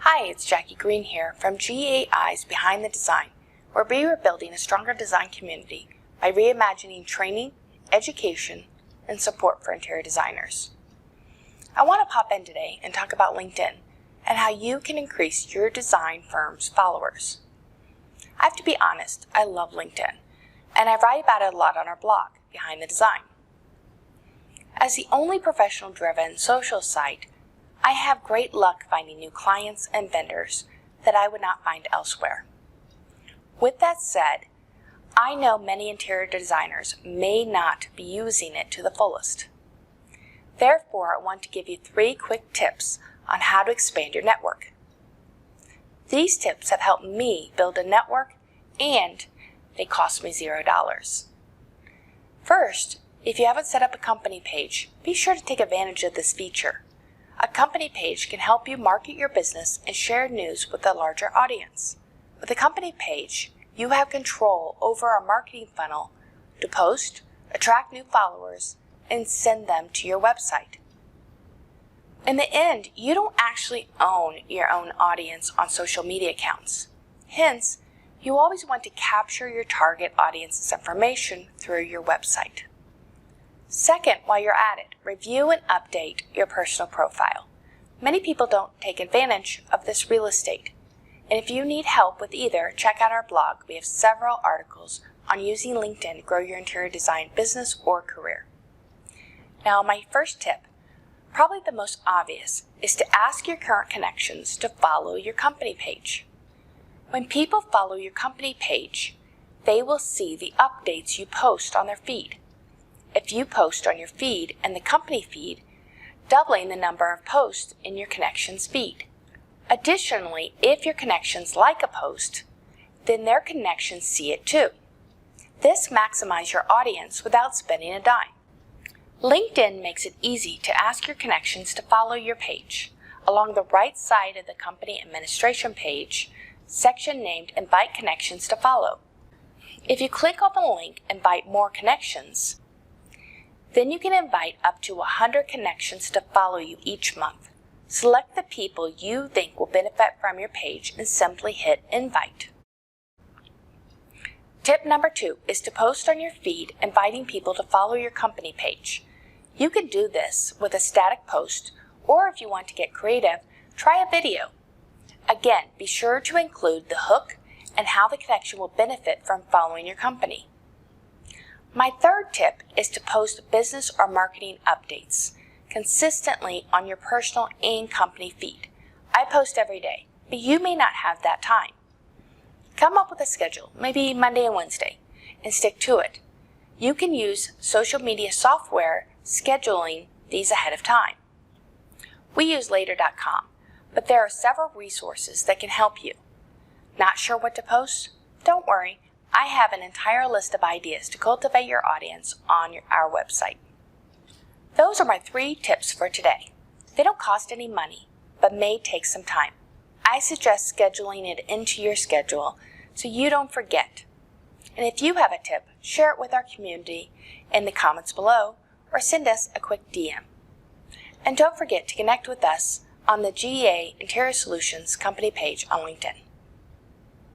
Hi, it's Jackie Green here from GAI's Behind the Design, where we are building a stronger design community by reimagining training, education, and support for interior designers. I want to pop in today and talk about LinkedIn and how you can increase your design firm's followers. I have to be honest, I love LinkedIn, and I write about it a lot on our blog, Behind the Design. As the only professional-driven social site, I have great luck finding new clients and vendors that I would not find elsewhere. With that said, I know many interior designers may not be using it to the fullest. Therefore, I want to give you 3 quick tips on how to expand your network. These tips have helped me build a network and they cost me $0. First, if you haven't set up a company page, be sure to take advantage of this feature. A company page can help you market your business and share news with a larger audience. With a company page, you have control over a marketing funnel to post, attract new followers, and send them to your website. In the end, you don't actually own your own audience on social media accounts. Hence, you always want to capture your target audience's information through your website. Second, while you're at it, review and update your personal profile. Many people don't take advantage of this real estate. And if you need help with either, check out our blog. We have several articles on using LinkedIn to grow your interior design business or career. Now, my first tip, probably the most obvious, is to ask your current connections to follow your company page. When people follow your company page, they will see the updates you post on their feed. If you post on your feed and the company feed, doubling the number of posts in your connections feed. Additionally, if your connections like a post, then their connections see it too. This maximizes your audience without spending a dime. LinkedIn makes it easy to ask your connections to follow your page. Along the right side of the company administration page, section named Invite Connections to Follow. If you click on the link Invite More Connections, then you can invite up to 100 connections to follow you each month. Select the people you think will benefit from your page and simply hit Invite. Tip number 2 is to post on your feed inviting people to follow your company page. You can do this with a static post, or if you want to get creative, try a video. Again, be sure to include the hook and how the connection will benefit from following your company. My third tip is to post business or marketing updates consistently on your personal and company feed. I post every day, but you may not have that time. Come up with a schedule, maybe Monday and Wednesday, and stick to it. You can use social media software scheduling these ahead of time. We use later.com, but there are several resources that can help you. Not sure what to post? Don't worry. I have an entire list of ideas to cultivate your audience on our website. Those are my 3 tips for today. They don't cost any money, but may take some time. I suggest scheduling it into your schedule so you don't forget. And if you have a tip, share it with our community in the comments below or send us a quick DM. And don't forget to connect with us on the GA Interior Solutions company page on LinkedIn.